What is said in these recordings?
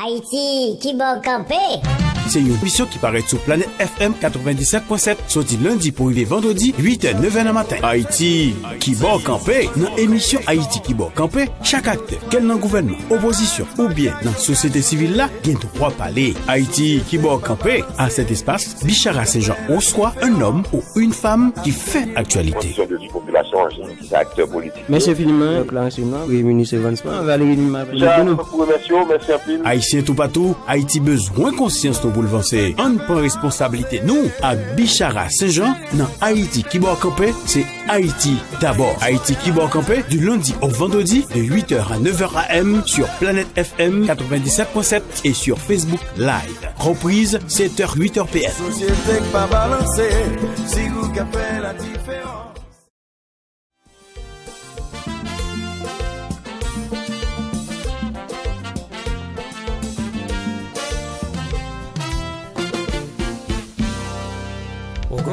Haïti, qui bon campé? C'est une émission qui paraît sur Planète FM 97.7, sorti lundi pour arriver vendredi, 8h, 9h le matin. Haïti, qui bon campé? Dans l'émission Haïti qui bon campé, chaque acteur, quel dans le gouvernement, opposition ou bien dans la société civile là, il y a droit parler. Haïti qui bon campé? À cet espace, Bichara Saint-Jean reçoit un homme ou une femme qui fait actualité. Merci infiniment, oui, ministre Vansman, Valérie Lima. Haïtien tout partout, Haïti besoin conscience pour le lancer. On prend responsabilité. Nous, à Bichara Saint-Jean, dans Haïti qui va camper, c'est Haïti d'abord. Haïti qui va camper du lundi au vendredi de 8h à 9h AM sur Planète FM 97.7 et sur Facebook Live. Reprise 7h 8h PM. Société pas balancée, si vous capez la différence.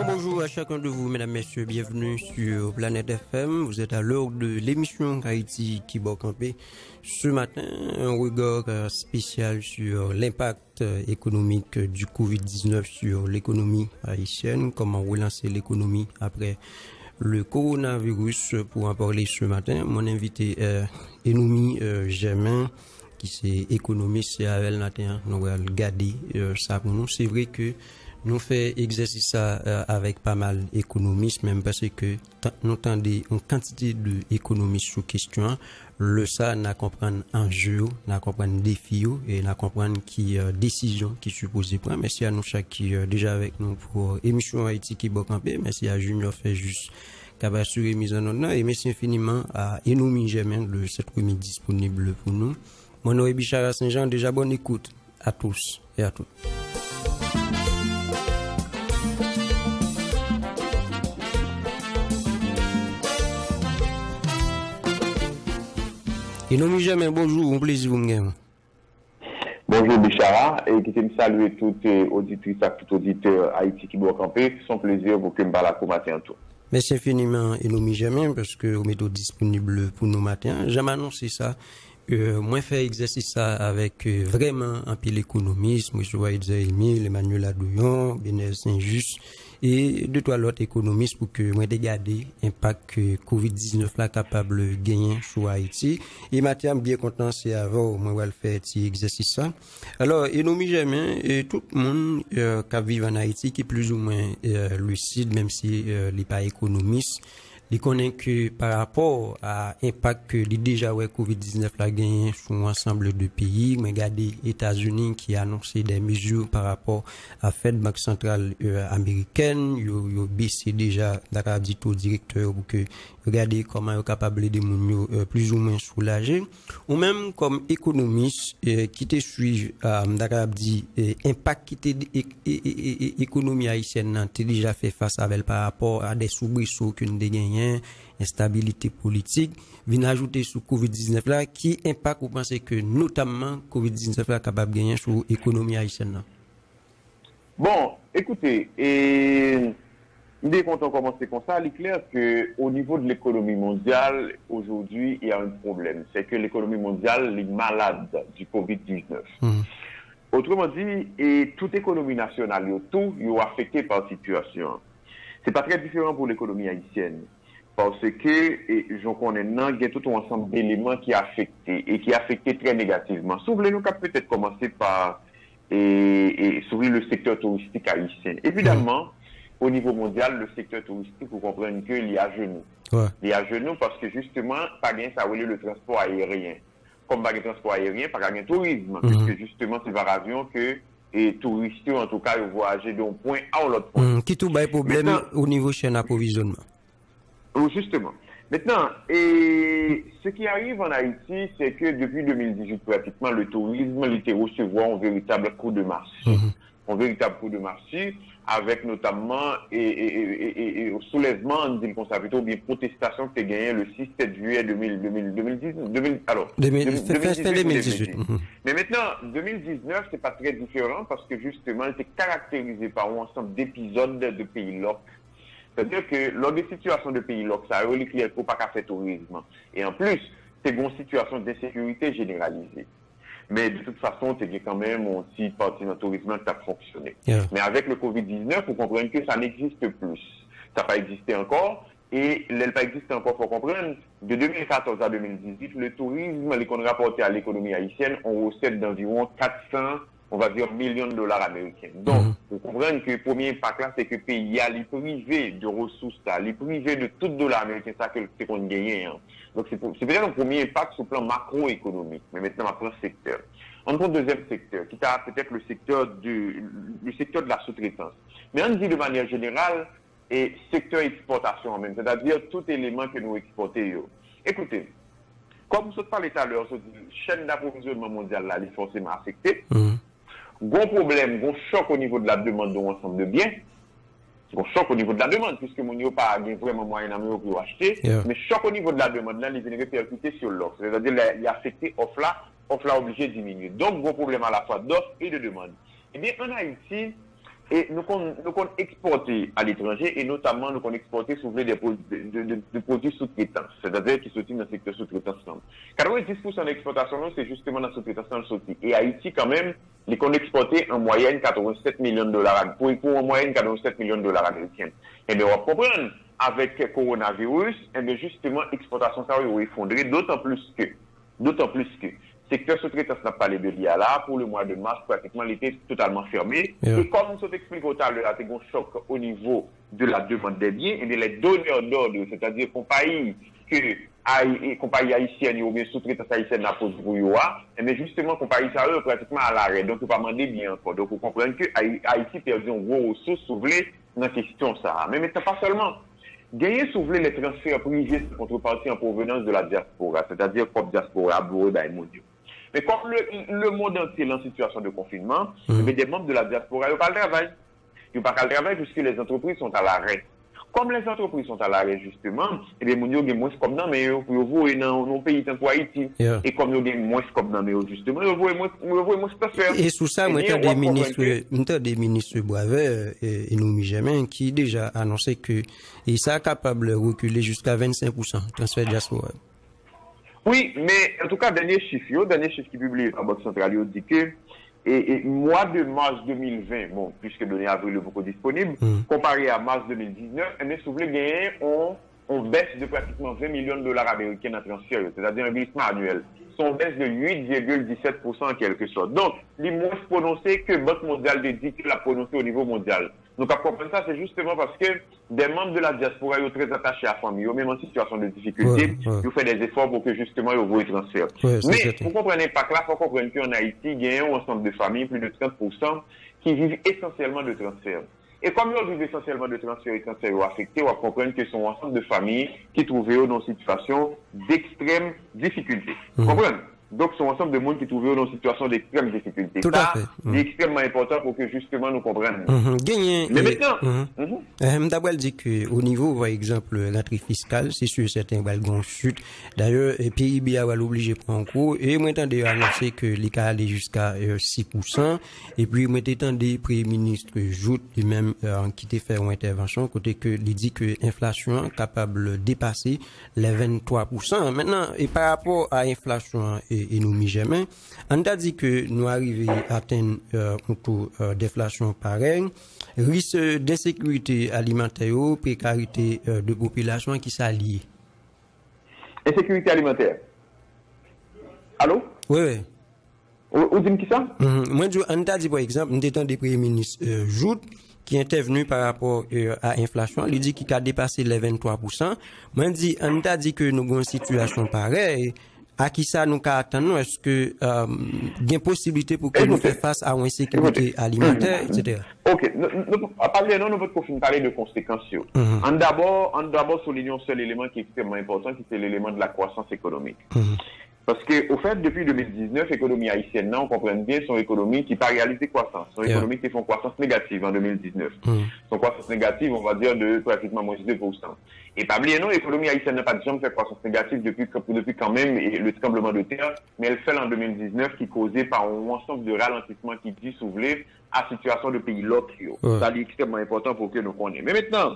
Bonjour à chacun de vous, mesdames, messieurs, bienvenue sur Planète FM. Vous êtes à l'heure de l'émission Haïti qui va camper. Ce matin, un regard spécial sur l'impact économique du Covid-19 sur l'économie haïtienne, comment relancer l'économie après le coronavirus. Pour en parler ce matin, mon invité est Enoumi Germain, qui c'est économiste, c'est avec Nathan. Nous allons garder ça pour nous. C'est vrai que nous fait exercice ça avec pas mal d'économistes, même parce que nous tendons une quantité d'économistes sous question. Le ça n'a comprendre enjeu, n'a comprendre défi et n'a comprendre qui décision qui supposée prendre. Merci à nous chaque qui déjà avec nous pour émission Haïti qui va camper. Merci à Junior fait juste qui va assurer mise en ordre et merci infiniment à Enoumi Germain de cette remise disponible pour nous. Mon nom est Bichara Saint-Jean. Déjà bonne écoute à tous et à toutes. Enoumi Germain, bonjour, un plaisir vous me Bonjour Bichara, et qui me salue toutes auditrices et tout auditeur Haïti qui doit camper. C'est un plaisir pour que me parle pour matin tout. Merci infiniment Enoumi Germain parce que vous mettez disponible pour nous matin. J'aime annoncer ça. Moi fait exercice ça avec vraiment un pile économiste, M. Waïdza Emile, Emmanuel Adouillon, Benel Saint-Just et deux trois autres économistes pour que moi regarder l'impact que Covid-19 là capable de gagner sur Haïti. Et maintenant bien content c'est avant moi va le faire petit exercice ça. Alors Enoumi Germain et tout le monde qui vit en Haïti qui est plus ou moins lucide même si il n'est pas économiste. Il connaît que par rapport à l'impact que les déjà Covid-19 a gagné sur l'ensemble de pays, regardez États-Unis qui a annoncé des mesures par rapport à Fed Banque centrale américaine, yo baissé déjà d'accord dit au directeur pour que regardez comment est capable de moun plus ou moins soulager ou même comme économiste qui te suit d'accord dit impact qui te économie haïtienne t'es déjà fait face avec par rapport à des soubresauts que nous gagné instabilité politique vient ajouter sur Covid-19 là qui impact vous pensez que notamment Covid-19 là capable de gagner sur l'économie haïtienne là? Bon, écoutez, dès qu'on a commencé comme ça, il est clair qu'au niveau de l'économie mondiale, aujourd'hui, il y a un problème. C'est que l'économie mondiale est malade du Covid-19. Autrement dit, et toute économie nationale, tout est affecté par la situation. C'est pas très différent pour l'économie haïtienne. Parce que, je connais, il y a tout un ensemble d'éléments qui est affecté et qui est affecté très négativement. Souvenez-nous qu'à peut-être commencer par sur le secteur touristique haïtien. Évidemment, au niveau mondial, le secteur touristique, vous comprenez qu'il y a à genoux. Ouais. Il y a à genoux parce que justement, pas bien ça voulait le transport aérien. Comme pas de transport aérien, pas de tourisme. Puisque justement, c'est par avion que les touristes, en tout cas, voyager d'un point à l'autre point. Qui tout bas problème au niveau chaîne d'approvisionnement. Justement. Maintenant, et ce qui arrive en Haïti, c'est que depuis 2018, pratiquement, le tourisme était recevoir un véritable coup de marché. Un véritable coup de marché, avec notamment au soulèvement, on dit qu'on s'appelle, ou bien protestation qui a gagné le 6-7 juillet 2018. Mais maintenant, 2019, c'est pas très différent parce que justement, c'est caractérisé par un ensemble d'épisodes de pays locaux. C'est-à-dire que lors des situations de pays locaux, ça a clair pour pas qu'à faire tourisme. Et en plus, c'est une situation d'insécurité généralisée. mais de toute façon, c'est quand même un petit parti dans le tourisme qui a fonctionné. Mais avec le Covid-19, vous comprenez que ça n'existe plus. Ça n'a pas existé encore. Et elle n'a pas existé encore, il faut comprendre, de 2014 à 2018, le tourisme, les qu'on rapporté à l'économie haïtienne, on recette d'environ 400, on va dire, millions de dollars américains. Donc, vous comprenez que le premier impact là, c'est que le pays a les privés de ressources là, les privés de tout dollar américain, ça c'est qu'on gagne. Hein. Donc, c'est peut-être le premier impact sur le plan macroéconomique. Mais maintenant, on prend le secteur. On prend le deuxième secteur, qui est peut-être le secteur de la sous-traitance. Mais on dit de manière générale, et secteur exportation en même, c'est-à-dire tout élément que nous exportons. Écoutez, comme vous parlez tout à l'heure, la chaîne d'approvisionnement mondiale là, elle est forcément affectée. Gros problème, gros choc au niveau de la demande de l'ensemble de biens. Gros choc au niveau de la demande, puisque mon n'y a pas vraiment moyen d'amener pour acheter. Mais choc au niveau de la demande, là, il est répercuté sur l'offre. C'est-à-dire il est affecté offre là obligé de diminuer. Donc, gros problème à la fois d'offre et de demande. Eh bien, en Haïti, et nous qu'on exporter à l'étranger, et notamment nous qu'on exporter sous des produits sous-traitance, c'est-à-dire qui sortent dans le secteur sous-traitance. 90% de l'exportation, c'est justement dans la sous-traitance sortie. Et Haïti, quand même, les qu'on exporté en moyenne 87 millions de dollars, pour en moyenne 87 millions de dollars américains. Et bien, on va comprendre, avec le coronavirus, et bien justement, l'exportation, ça va effondrer, d'autant plus que, secteur sous-traitance n'a pas les deux liens là. Pour le mois de mars, pratiquement, il était totalement fermé. Et comme nous expliqué tout à l'heure, c'est un choc au niveau de la demande des biens, et les donneurs d'ordre, c'est-à-dire compagnie haïtienne ou bien sous-traitance haïtienne n'a pas de mais justement, compagnie ça eux pratiquement à l'arrêt. Donc, il ne faut pas demander bien encore. Donc, vous comprenez que Haïti perdu un gros ressource, si vous voulez, dans la question ça. Mais maintenant, pas seulement. Gagner si vous voulez les transferts privés de contrepartie en provenance de la diaspora, c'est-à-dire propre diaspora, bourré mondiaux. Mais comme le monde entier est en situation de confinement, mais des membres de la diaspora, ils n'ont pas le travail. Ils n'ont pas le travail puisque les entreprises sont à l'arrêt. Comme les entreprises sont à l'arrêt, justement, et les mondiaux ont moins comme dans mais pour vous et dans nos pays tant Haïti. Et comme nous avons moins comme dans mais justement, ils voient moins de faire. Et sous ça, moi, des ministres Boisvert et nous Mijamin qui déjà annoncé que ils sont capables de reculer jusqu'à 25% transfert diaspora. Oui, mais en tout cas, dernier chiffre qui publié par Banque Centrale, il dit que et mois de mars 2020, bon, puisque donné avril est beaucoup disponible, comparé à mars 2019, mais si vous voulez gagner, on baisse de pratiquement 20 millions de dollars américains en transfert, c'est-à-dire un glissement annuel. Son baisse de 8,17% en quelque sorte. Donc, les moins prononcés que Banque mondiale dit qu'il a prononcé au niveau mondial. Donc, à comprendre ça, c'est justement parce que des membres de la diaspora sont très attachés à la famille, même en situation de difficulté, ils font des efforts pour que justement ils voient les transferts. Mais, pour comprendre l'impact là, il faut comprendre qu'en Haïti, il y a un ensemble de familles, plus de 30%, qui vivent essentiellement de transferts. Et comme ils vivent essentiellement de transferts et transferts affectés, on va comprendre que ce sont un ensemble de familles qui trouvent dans une situation d'extrême difficulté. Vous comprenez? Donc, ce sont un ensemble de monde qui trouvent dans une situation d'extrême difficulté. Tout à fait. C'est extrêmement important pour que justement nous comprenions. Mais maintenant, d'abord, dit que au niveau, par exemple, l'entrée fiscale, c'est sûr, certains balgons chute. D'ailleurs, le PIB va l'obliger pour un coup. Et moi, j'ai annoncé que l'ICA allait jusqu'à 6%. Et puis, moi, j'ai des Premier ministre Jout, lui-même, qui t'a fait une intervention, côté que, il dit que l'inflation est capable de dépasser les 23%. Maintenant, et par rapport à l'inflation et nous Mijamin, on a dit que nous arrivons à atteindre un taux d'inflation pareil, risque d'insécurité alimentaire, précarité de population qui s'allie. Insécurité alimentaire. Allô? Oui. Vous dites qui ça? Moi, on a dit par exemple, nous étions des premiers ministres Jout, qui est intervenu par rapport à l'inflation, il dit qu'il a dépassé les 23%. Moi, on a dit que nous avons une situation pareille. À qui ça nous attendons? Est-ce que il y a une possibilité pour que nous fassions face à une insécurité alimentaire, etc. Ok. Nous pouvons parler de conséquences. En d'abord, soulignons seul élément qui est extrêmement important, qui est l'élément de la croissance économique. Parce que, au fait, depuis 2019, l'économie haïtienne, on comprend bien son économie qui, par réalité, croissance. Son économie qui fait une croissance négative en 2019. Son croissance négative, on va dire, de pratiquement moins 2%. Et pas oublier, non, l'économie haïtienne n'a pas jamais fait croissance négative depuis quand même le tremblement de terre, mais elle fait en 2019 qui est causé par un ensemble de ralentissements qui dit, si vous voulez, à situation de pays locaux. Ça, c'est extrêmement important pour que nous connaissions. Mais maintenant,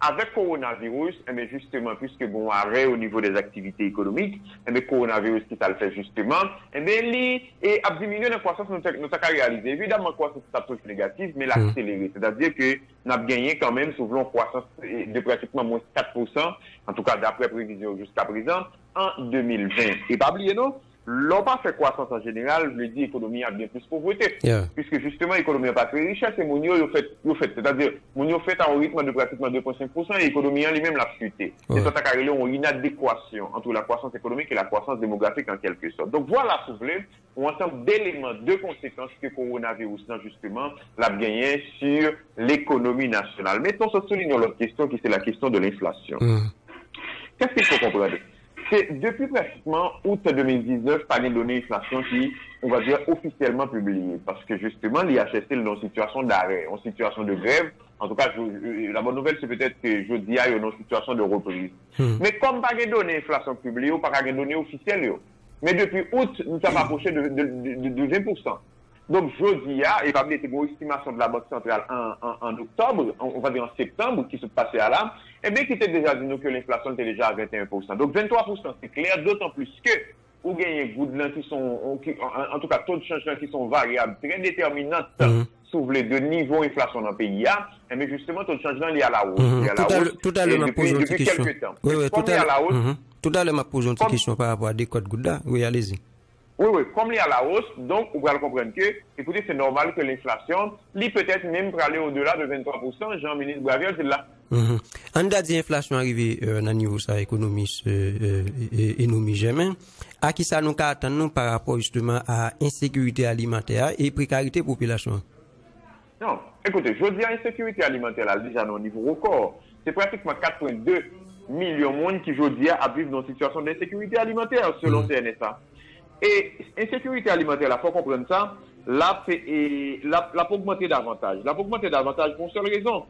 Avec coronavirus, mais justement, puisque bon arrêt au niveau des activités économiques, mais coronavirus qui ça le fait justement, et a diminué la croissance nous avons réalisé. Évidemment, croissance est toujours négative, mais l'accélérer. C'est-à-dire que nous avons gagné quand même, souvent, croissance de pratiquement moins 4%, en tout cas d'après prévision jusqu'à présent, en 2020. Et pas oublier, non? L'on pas fait croissance en général, je le dis, l'économie a bien plus pauvreté. Puisque justement, l'économie n'a pas très richesse et Mounio, c'est-à-dire, Mounio fait à un rythme de pratiquement 2,5% et l'économie en lui-même l'a chuté. C'est ça qui a une inadéquation entre la croissance économique et la croissance démographique en quelque sorte. Donc voilà, si vous voulez, un ensemble d'éléments, de conséquences que le coronavirus, justement, l'a gagné sur l'économie nationale. Mettons ça souligne l'autre question qui c'est la question de l'inflation. Qu'est-ce qu'il faut comprendre? C'est depuis pratiquement août 2019 par les données d'inflation qui, on va dire, officiellement publiées. Parce que justement, l'IHST est dans une situation d'arrêt, en situation de grève. En tout cas, la bonne nouvelle, c'est peut-être que jeudi, il y a une situation de reprise. Mais comme pas de données d'inflation publiées, ou pas de données officielles, mais depuis août, nous sommes approchés de 20%. Donc, jeudi, et pas oublier une estimation de la Banque centrale en octobre, on va dire en septembre, qui se passait à là, eh bien, qui était déjà dit nous que l'inflation était déjà à 21%. Donc, 23%, c'est clair, d'autant plus que, vous gagnez Goodland qui sont, en tout cas, taux de changement qui sont variables, très déterminantes, sur les deux niveaux d'inflation dans le pays, mais justement, taux de changement lié à la hausse. Tout à l'heure, m'a posé une question. Oui, tout à l'heure, m'a posé une question par rapport à des codes Goodland. Oui, allez-y. Oui, comme il y a la hausse, donc, vous allez comprendre que, écoutez, c'est normal que l'inflation, peut-être même pour aller au-delà de 23%, Jean-Ministre Gravier, c'est là. On a dit l'inflation arrivée à un niveau ça économiste et nous jamais. À qui ça nous attend par rapport justement à insécurité alimentaire et précarité population? Non, écoutez, je dis à insécurité alimentaire là, déjà au niveau record. C'est pratiquement 4,2 millions de monde qui, je dis, vivent dans une situation d'insécurité alimentaire selon CNSA. Et insécurité alimentaire, il faut comprendre ça, là, pour augmenter davantage. Là, pour augmenter davantage pour une seule raison.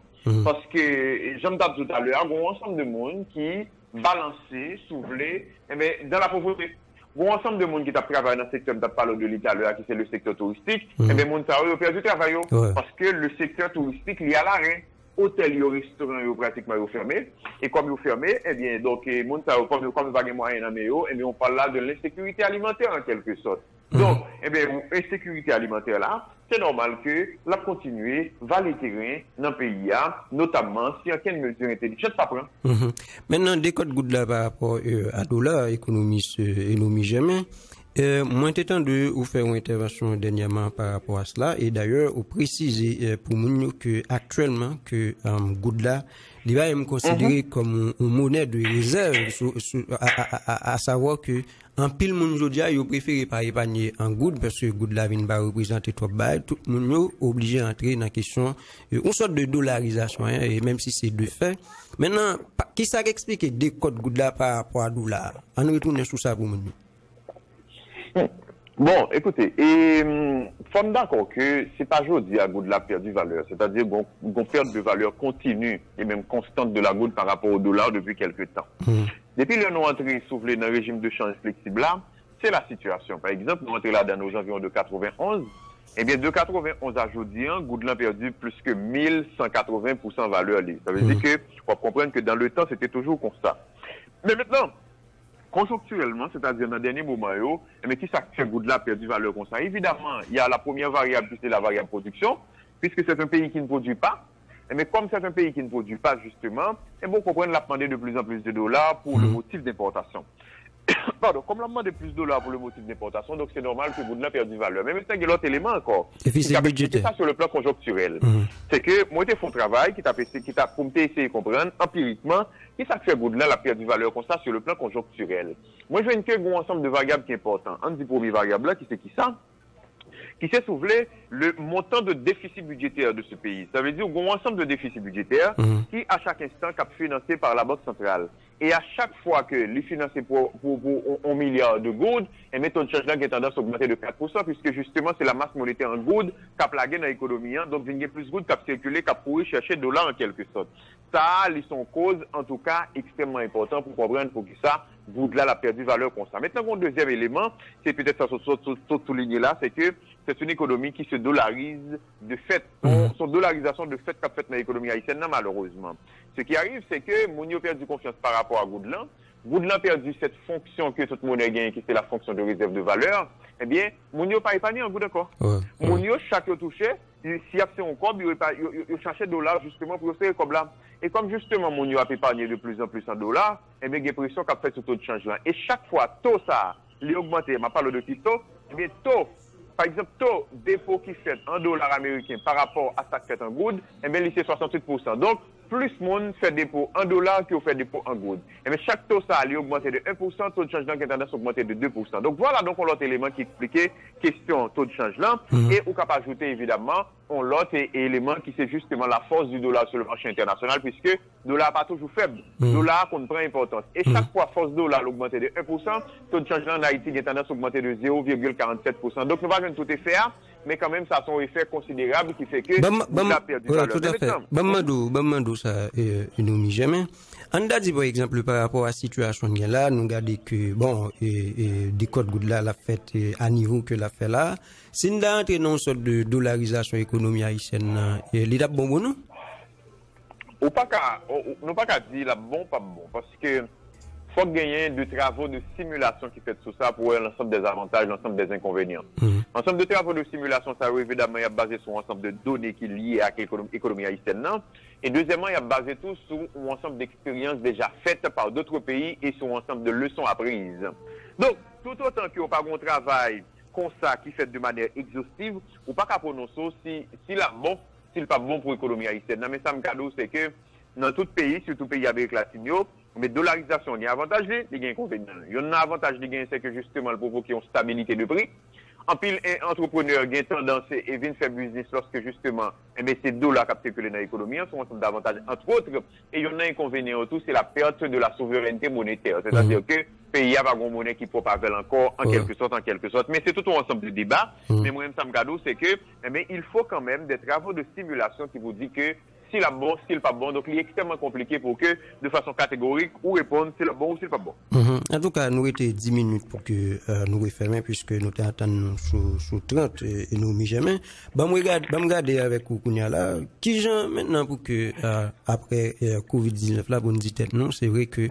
Parce que, j'aime dire tout à l'heure, il y a un ensemble de monde qui balancé, soufflé, dans la pauvreté. Il y a un ensemble de monde qui travaille dans le secteur, je parle de l'État, qui c'est le secteur touristique, et bien, monde a perdu du travail. Parce que le secteur touristique, il y a l'arrêt. Hôtel et restaurant pratiquement fermé et comme ils fermé eh bien donc comme pas de moyens dans mais eh bien on parle là de l'insécurité alimentaire en quelque sorte. Donc eh bien insécurité alimentaire là, c'est normal que la continuer va les terrains dans le pays notamment si en quelle mesure intelligente ça prend. Maintenant des codes good là par rapport à dollar économiste et nous jamais moi, t'étant de vous faire une intervention dernièrement par rapport à cela, et d'ailleurs, vous précisez pour nous que actuellement, que Goodla, il va me considérer comme une monnaie de réserve, à savoir que en pile moun jodia, il préfère pas épargner en Good parce que Goodla vient pas représenter trop bas, tout le monde obligé à entrer dans la question, une sorte de dollarisation, et même si c'est de fait. Maintenant, qui ça explique des codes Goodla par rapport à dollar? On retourne sur ça pour nous. Bon, écoutez, et sommes d'accord que c'est pas aujourd'hui à Goud la perdu valeur, c'est-à-dire qu'on perd de valeur continue et même constante de la Goud par rapport au dollar depuis quelques temps. Depuis le nous entré soufflé dans le régime de change flexible là, c'est la situation. Par exemple, nous entrons là dans nos environs de 91, eh bien de 91 à aujourd'hui, Goud l'a perdu plus que 1180% valeur. Ça veut dire que, on comprendre que dans le temps, c'était toujours comme ça. Mais maintenant, conjoncturellement, c'est-à-dire dans le dernier moment, mais qui ça fait Goud là perdu valeur comme ça? Évidemment, il y a la première variable qui c'est la variable production, puisque c'est un pays qui ne produit pas. Mais comme c'est un pays qui ne produit pas justement, et bon, comprendre l'a demandé de plus en plus de dollars pour le motif d'importation. Pardon, comme l'a demandé plus de dollars pour le motif d'importation, donc c'est normal que Goud là perde du valeur. Mais maintenant, il y a l'autre élément encore. C'est ça sur le plan conjoncturel. C'est que moi, j'ai fait un travail qui t'a pour essayer de comprendre empiriquement qui ça fait Goud là la perte de valeur comme ça sur le plan conjoncturel. Moi, je viens que un ensemble de variables qui est important. Un des premiers variables là, qui c'est qui ça? Qui s'est soulevé le montant de déficit budgétaire de ce pays. Ça veut dire qu'il y a un ensemble de déficits budgétaires qui, à chaque instant, est financé par la Banque centrale. Et à chaque fois que les financé pour 1 milliard de goud, et méthode de change là qui a tendance à augmenter de 4%, puisque justement, c'est la masse monétaire en goud qui a plagué dans l'économie. Donc, il y a plus de goud qui a circulé, qui a pourri chercher dollars en quelque sorte. Ça, ils sont causes, en tout cas, extrêmement importantes pour comprendre pour que ça, goud là a perdu valeur comme ça. Maintenant, mon deuxième élément, c'est peut-être ça souligner là, c'est que c'est une économie qui se dollarise de fait, son dollarisation de fait qu'a fait dans l'économie haïtienne, malheureusement. Ce qui arrive, c'est que Mounio a perdu confiance par rapport à Goudlan. Goudlan a perdu cette fonction que toute monnaie gagne, qui c'est la fonction de réserve de valeur. Eh bien, Mounio n'a pas épargné un goût d'accord. Mounio, chaque touché, s'il y a fait un cob, il cherchait dollars justement pour faire comme là. Et comme justement Mounio a épargné de plus en plus en dollars, eh bien, il y a pression qu'a fait ce taux de change là. Et chaque fois, taux ça, il a augmenté. Je parle de taux, eh bien, taux. Par exemple, taux dépôt qui fait en dollars américains par rapport à ça qui fait en goud, eh bien, c'est 68%. Donc, plus monde fait dépôt en dollars que fait dépôt en goud. Et bien, chaque taux, ça a augmenté de 1%, taux de change là qui a tendance à augmenter de 2%. Donc, voilà donc l'autre élément qui expliquait question taux de change là. Et on peut ajouter évidemment l'autre élément qui c'est justement la force du dollar sur le marché international, puisque le dollar n'est pas toujours faible. Le dollar qu'on prend importance. Et chaque fois, force dollar augmenté de 1%, taux de change là en Haïti a tendance à augmenter de 0,47%. Donc, nous ne tout effet, mais quand même, ça a son effet considérable qui fait que on a perdu valeur. Tout à fait. Bamandou, ça, nous jamais. On a dit, par exemple, par rapport à la situation là, nous regardons que, bon, des codes goud là, la fête à niveau que la fait là, si nous avons entré dans une sorte de dollarisation économique haïtienne, l'idée bon, non? Ou pas qu'à dire la bon, pas bon, parce que faut gagner de travaux de simulation qui fait tout ça pour l'ensemble des avantages, l'ensemble des inconvénients. Ensemble de travaux de simulation, ça évidemment, il y a basé sur un ensemble de données qui sont liées à l'économie haïtienne. Et deuxièmement, il y a basé tout sur un ensemble d'expériences déjà faites par d'autres pays et sur un ensemble de leçons apprises. Donc, tout autant qu'il n'y a pas un travail comme ça qui fait de manière exhaustive, ou pas qu'à prononcer si la bon, s'il n'est pas bon pour l'économie haïtienne. Non, mais ça me cadeau, c'est que dans tout pays, surtout pays avec latino, mais dollarisation, il y a avantage, il y a inconvénient. Il y a un avantage, c'est que justement, le provoque une stabilité de prix. En pile, un entrepreneur qui a tendance et vient faire business lorsque justement, ces dollars qui circulent dans l'économie sont davantage, entre autres. Et il y a un inconvénient tout, c'est la perte de la souveraineté monétaire. C'est-à-dire que le pays a pas une monnaie qui peut pas encore, en quelque sorte. Mais c'est tout un ensemble de débats. Mais moi-même, ça me cadeau, c'est que, il faut quand même des travaux de simulation qui vous disent que s'il est bon, s'il n'est pas bon. Donc, il est extrêmement compliqué pour que, de façon catégorique, ou répondre s'il est bon ou s'il n'est pas bon. En tout cas, nous étions 10 minutes pour que nous refermions, puisque nous attendons sous 30 et nous mis jamais. Regarder avec vous, qui genre maintenant pour que, après Covid-19, là, vous nous dites, non, c'est vrai que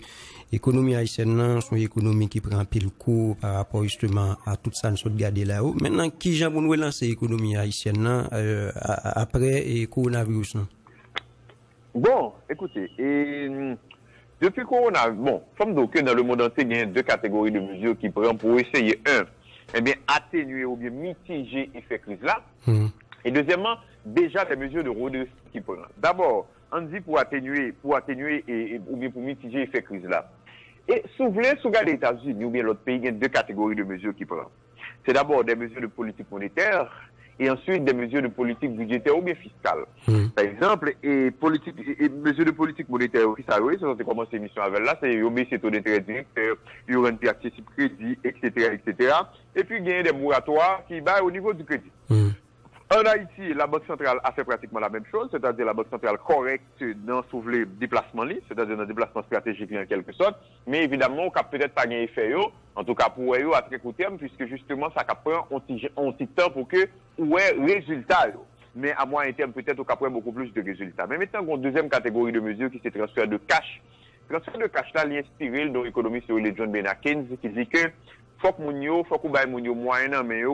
l'économie haïtienne, c'est une économie qui prend pile coup par rapport justement à tout ça, nous sommes gardés là-haut. Maintenant, qui genre pour nous relancer l'économie haïtienne, après le coronavirus, non? Bon, écoutez, depuis qu'on a, comme donc dans le monde entier, il y a deux catégories de mesures qui prennent pour essayer, atténuer ou bien mitiger l'effet crise là. Et deuxièmement, déjà des mesures de redressement qui prennent. D'abord, on dit pour atténuer ou bien pour mitiger l'effet crise là. Et souvent, les États-Unis ou bien l'autre pays, il y a deux catégories de mesures qui prennent. C'est d'abord des mesures de politique monétaire et ensuite des mesures de politique budgétaire ou bien fiscale. Par exemple, et mesures de politique monétaire ou fiscale, oui, c'est commencé l'émission avec là, c'est baisser taux d'intérêt directeur, il y aura une accessible crédit, etc., etc. Et puis, il y a des moratoires qui baillent au niveau du crédit. En Haïti, la Banque centrale a fait pratiquement la même chose, c'est-à-dire la Banque centrale correcte dans le déplacement libre, c'est-à-dire dans le déplacement stratégique en quelque sorte, mais évidemment, on n'a peut-être pas gagné effet, en tout cas pour eux à très court terme, puisque justement, ça prend un petit temps pour que, résultat, mais à moyen terme, peut-être, on prend beaucoup plus de résultats. Mais maintenant, on a une deuxième catégorie de mesures qui c'est transfert de cash. Transfert de cash là, l'inspiré dans l'économie sur les John Maynard Keynes, qui dit que faut qu'on baille mounio moyen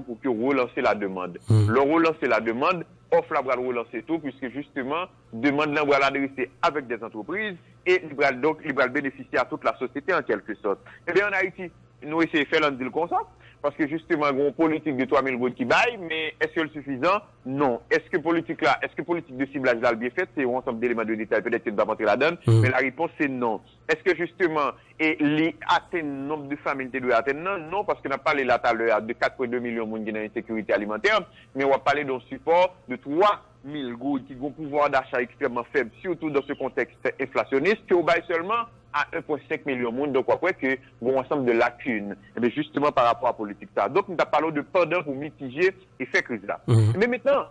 pour que relancer la demande. Le relancer la demande, offre la bras relancer tout, puisque justement, demande là va l'adresser avec des entreprises et il va bénéficier à toute la société en quelque sorte. Eh bien, en Haïti, nous essayons de faire un deal comme ça, parce que justement, il y a une politique de 3000 gouttes qui baille, mais est-ce que c'est suffisant? Non. Est-ce que politique de ciblage là, bien fait, c'est un ensemble d'éléments de détail, peut-être qu'il ne va pas rentrer là-dedans, mais la réponse c'est non. Est-ce que justement, les atteindre le nombre de familles qui doivent atteindre? Non, parce qu'on a parlé là tout à l'heure de 4,2 millions de monde qui ont une insécurité alimentaire, mais on va parler d'un support de 3000 gouttes qui ont un pouvoir d'achat extrêmement faible, surtout dans ce contexte inflationniste, qui au bail seulement à 1,5 million de monde, donc après que bon ensemble de lacunes, mais justement par rapport à la politique ça. Donc nous avons parlé de pendant pour mitiger l'effet crise là. Mais maintenant,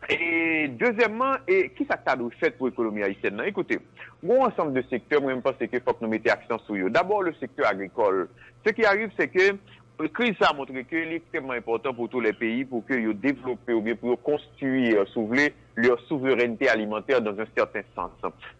Et deuxièmement, qui ça t'a fait pour l'économie haïtienne? Écoutez, bon ensemble de secteurs, moi je pense que faut que nous mettions accent sur eux. D'abord le secteur agricole. Ce qui arrive, c'est que la crise a montré que c'est extrêmement important pour tous les pays pour qu'ils développent ou bien pour construire, leur souveraineté alimentaire dans un certain sens.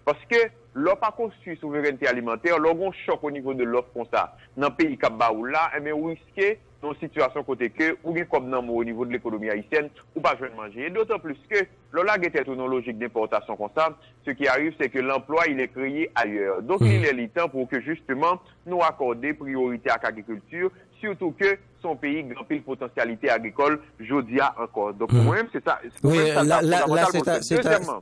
Parce que l'on pas construit souveraineté alimentaire, l'on a un choc au niveau de l'offre comme ça. Dans le pays Kabaou là, mais on risque dans une situation côté que, ou bien comme au niveau de l'économie haïtienne, ou pas jouer de manger. Et d'autant plus que, l'on est une logique d'importation comme ça, ce qui arrive, c'est que l'emploi, il est créé ailleurs. Donc, il est le temps pour que, justement, nous accorder priorité à l'agriculture, surtout que son pays grand pile potentialité agricole, jodia encore. Donc, moi-même, c'est ça. Oui, là,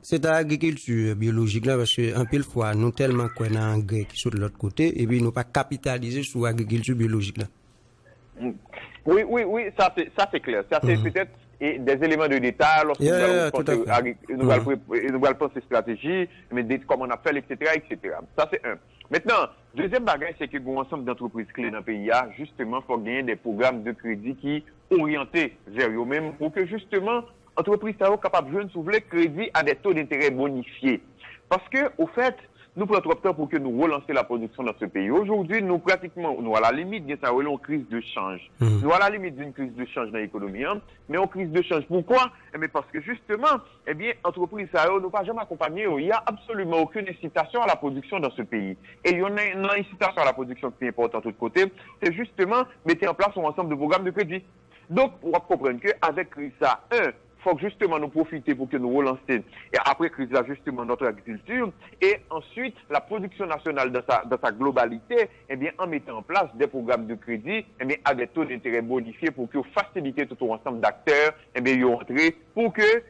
c'est l'agriculture biologique, là, parce que, en pile fois, nous tellement qu'on a un engrais qui sont de l'autre côté, et puis nous pas capitaliser sur l'agriculture biologique, là. Oui, ça c'est clair. Ça c'est peut-être des éléments de détail lorsque nous allons penser stratégie, mais comment on a fait, etc. Ça c'est un. Maintenant, deuxième bagage, c'est que un ensemble d'entreprises clés dans le pays, justement, il faut gagner des programmes de crédit qui orientés vers eux-mêmes pour que justement, entreprises soient capables de jouer crédit à des taux d'intérêt bonifiés. Parce que, au fait, nous prenons trop de temps pour que nous relancer la production dans ce pays. Aujourd'hui, nous à la limite d'une crise de change. Nous à la limite d'une crise de change dans l'économie, mais en crise de change. Pourquoi? Mais parce que justement, entreprises, nous pas jamais accompagné. Il n'y a absolument aucune incitation à la production dans ce pays. Et il y a une incitation à la production qui est importante de l'autre côté, c'est justement mettre en place un ensemble de programmes de crédit. Donc, on va comprendre qu'avec ça, faut justement nous profiter pour que nous relancer et après crise là justement notre agriculture et ensuite la production nationale dans sa globalité en mettant en place des programmes de crédit à des taux d'intérêt bonifiés pour que faciliter tout ensemble d'acteurs y entrer pour que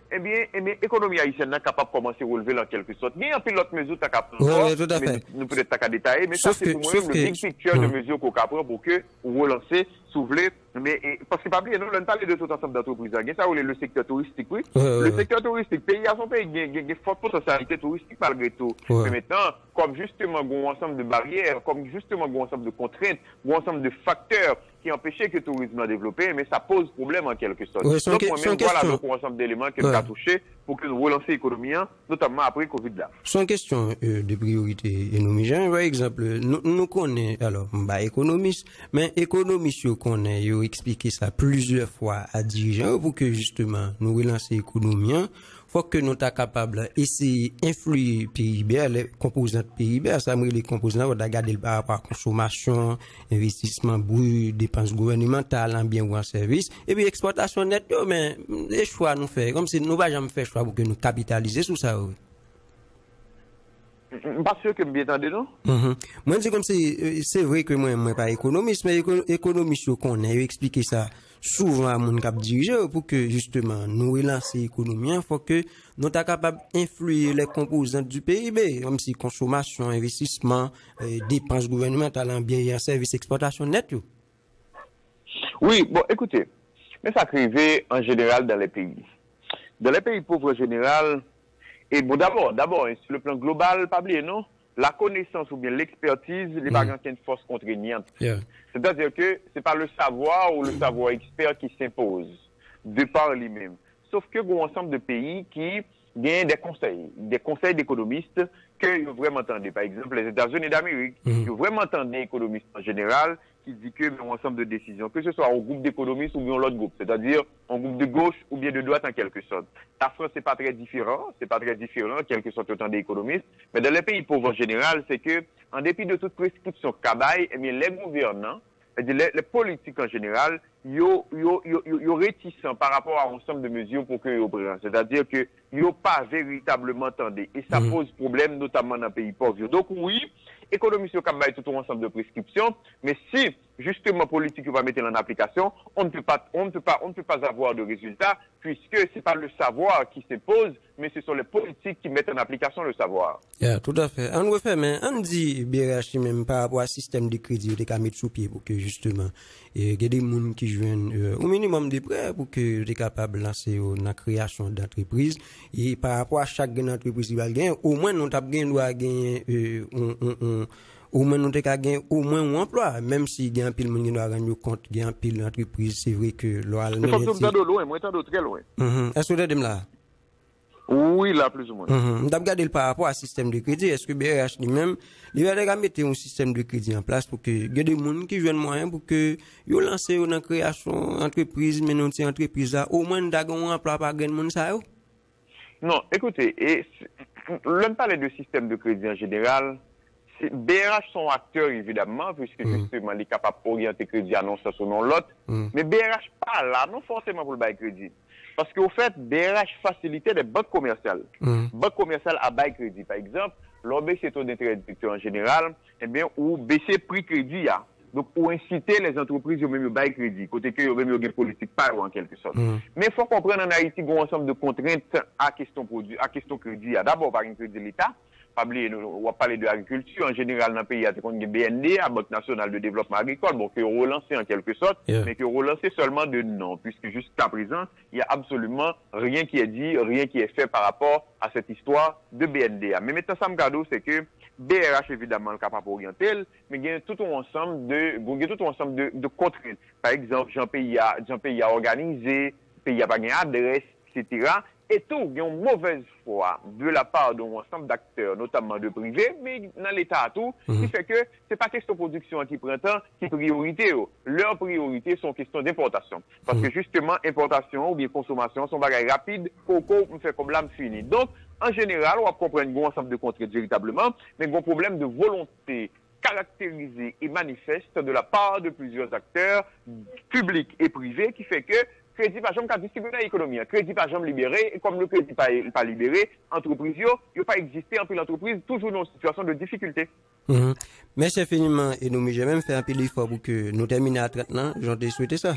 l'économie haïtienne est capable de commencer à relever en quelque sorte. Il y a un pilote mesure à prendre. Tout à fait. Nous peut-être pas détailler mais ça c'est pour moi le big picture de mesures qu'on prend pour que relancer soulever mais parce que pas oublier nous on parle de tout ensemble d'entreprises ça ou le secteur touristique oui le secteur touristique pays à son pays il y a une forte potentialité touristique malgré tout mais maintenant comme justement un ensemble de barrières comme justement un ensemble de contraintes un ensemble de facteurs qui empêchaient que le tourisme a développé mais ça pose problème en quelque sorte donc moi-même voilà donc un ensemble d'éléments que nous a touché pour que nous relancer l'économie notamment après Covid là sans question de priorité économique par exemple nous connaissons alors économiste mais économiste connaît yo expliqué ça plusieurs fois à dirigeants pour que justement nous relancer l'économie faut que nous soyons capables d'essayer d'influer PIB, les composantes PIB, ça me les composantes, on a regardé par rapport à consommation, investissement brut, dépenses gouvernementales, en bien ou en service, et puis exportation nette, mais les choix nous fait, comme si nous n'avons jamais fait choix pour que nous capitaliser sur ça. Pas sûr que bien entendu, non? Moi, c'est comme si, c'est vrai que moi, pas économiste, mais économiste, qu'on a expliqué ça souvent à mon cap dirigeant pour que, justement, nous relancer l'économie, il faut que nous soyons capables d'influer les composantes du PIB, comme si consommation, investissement, dépenses gouvernementales en biens et en services, exportation nette. Oui, bon, écoutez, mais ça arrive en général dans les pays. Dans les pays pauvres en général, et bon, d'abord, sur le plan global, pas oublier, non? La connaissance ou bien l'expertise, les bagants qui ont une force contraignante. C'est-à-dire que c'est pas le savoir ou le savoir expert qui s'impose de par lui-même. Sauf que bon ensemble de pays qui gagnent des conseils d'économistes que vous vraiment entendez. Par exemple, les États-Unis d'Amérique, vous vraiment entendez des économistes en général qui dit que un ensemble de décisions, que ce soit un groupe d'économistes ou bien l'autre groupe, c'est-à-dire un groupe de gauche ou bien de droite en quelque sorte. La France, c'est pas très différent, quelque sorte autant d'économistes, mais dans les pays pauvres en général, c'est que, en dépit de toute prescription cabaye, eh bien, les gouvernants, les politiques en général, yo réticents par rapport à un ensemble de mesures pour que yo prennent. C'est-à-dire que yo pas véritablement entendu. Et ça pose problème, notamment dans les pays pauvres. Donc oui, économistes comme tout un ensemble de prescriptions, mais si justement politique va mettre en application, on ne peut pas avoir de résultats puisque c'est pas le savoir qui s'impose, mais ce sont les politiques qui mettent en application le savoir. Tout à fait. On refait, mais on dit BRH même par rapport au système de crédit de mettre sous pied pour que justement il y ait des gens qui jouent au minimum de prêts pour que soient capables de lancer la création d'entreprises et par rapport à chaque entreprise qui va gagner, au moins nous doit gagner au moins nous gagner au moins un emploi même si il y a un pile monde qui doit rendre compte il y a un pile d'entreprise c'est vrai que loin moi très loin est-ce que vous là Oui, là, plus ou moins. On a regardé par rapport à système de crédit. Est-ce que BRH lui-même, il va mettre un système de crédit en place pour que il y ait des gens qui jouent moyen pour que ils lancent une création entreprise, mais non c'est entreprise là, au moins d'agon emploi par gain monde ça yo? Non, écoutez, l'on parle de système de crédit en général. BRH sont acteurs évidemment, puisque justement, ils sont capables d'orienter crédit annonce sur non l'autre. Mais BRH pas là, non forcément pour le bail crédit. Parce qu'au fait, BRH facilitait des banques commerciales. Banques commerciales à bail crédit, par exemple, l'on baisse taux d'intérêt directeur en général, eh bien, ou baisser prix crédit, donc, pour inciter les entreprises à même bail crédit, côté que vous même une politique par en quelque sorte. Mais il faut comprendre en Haïti qu'il y a un ensemble de contraintes à question produit, à question crédit. D'abord, par un crédit de l'État. On va parler de l'agriculture. En général, dans le pays, il y a des BND, la Banque nationale de développement agricole, bon, qui est relancé en quelque sorte, mais qui est relancé seulement de nom, puisque jusqu'à présent, il n'y a absolument rien qui est dit, rien qui est fait par rapport à cette histoire de BND. Mais maintenant, ça me garde, c'est que BRH, évidemment, est capable d'orienter, mais il y a tout un ensemble de contraintes. Par exemple, Jean-Pays a organisé, pays a pas gagné adresse, etc. Et tout, il y a une mauvaise foi de la part d'un ensemble d'acteurs, notamment de privés, mais dans l'État tout, qui fait que c'est pas question de production qui prend temps, qui priorité. Leurs priorités sont question d'importation. Parce que justement, importation ou bien consommation sont bagages rapides, coco, on fait comme l'âme finie. Donc, en général, on va comprendre un ensemble de contraintes véritablement, mais un problème de volonté caractérisée et manifeste de la part de plusieurs acteurs, publics et privés, qui fait que crédit par exemple, quand distribué dans l'économie, crédit par exemple libéré, et comme le crédit pas libéré, entreprise, il n'a pas existé en plus l'entreprise, toujours dans une situation de difficulté. Merci infiniment, et nous, j'ai même fait un peu d'effort pour que nous terminions à 30 ans, j'en ai souhaité ça.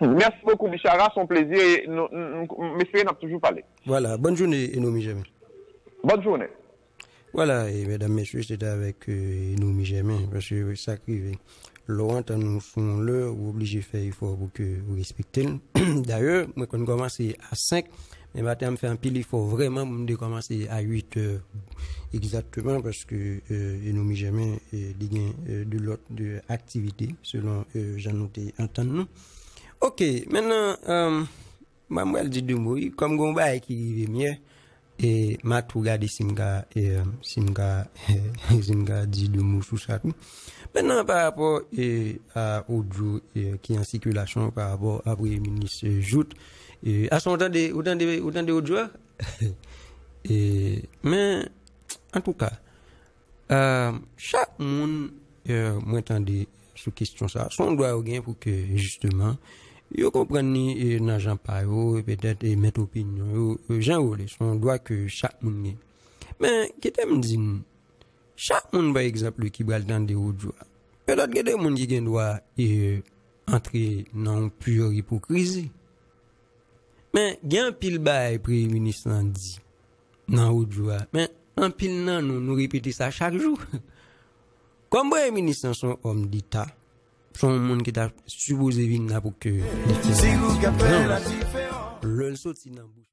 Merci beaucoup, Bichara, son plaisir, et messieurs, n'a toujours parlé. Voilà, bonne journée, et nous, jamais. Bonne journée. Voilà, et mesdames, messieurs, c'était avec nous, jamais, parce que ça arrive. Laurent, nous sommes là, vous obligez de faire effort pour que vous respectez. D'ailleurs, moi, quand on commence à 5, mais maintenant, je fais un pile effort vraiment pour me commencer à 8 heures exactement parce que nous jamais de l'autre activité selon j'en noté entendre. Ok, maintenant, maman dit deux mots, comme Gomba qui est mieux. Et m'a tout regardé Simga dit deux mots sur ça. Maintenant, par rapport à audio qui est en circulation par rapport à Premier ministre Jout, à son temps de audio, mais en tout cas, chaque monde, moi, attendez sur question ça, son doit gagner pour que justement, yo comprenne ni n'agent pas yo peut-être mettre opinion yo gens on doit que chaque monde gagne mais qui t'aime dit chaque monde par exemple qui va dans des audio peut-être que des monde qui doit entrer dans pure hypocrisie mais gain pile bail premier ministre dit dans audio mais en pile nan nous répéter ça chaque jour comme premier ministre son homme d'état son monde qui t'a supposé venir pour que le sorti dans bouche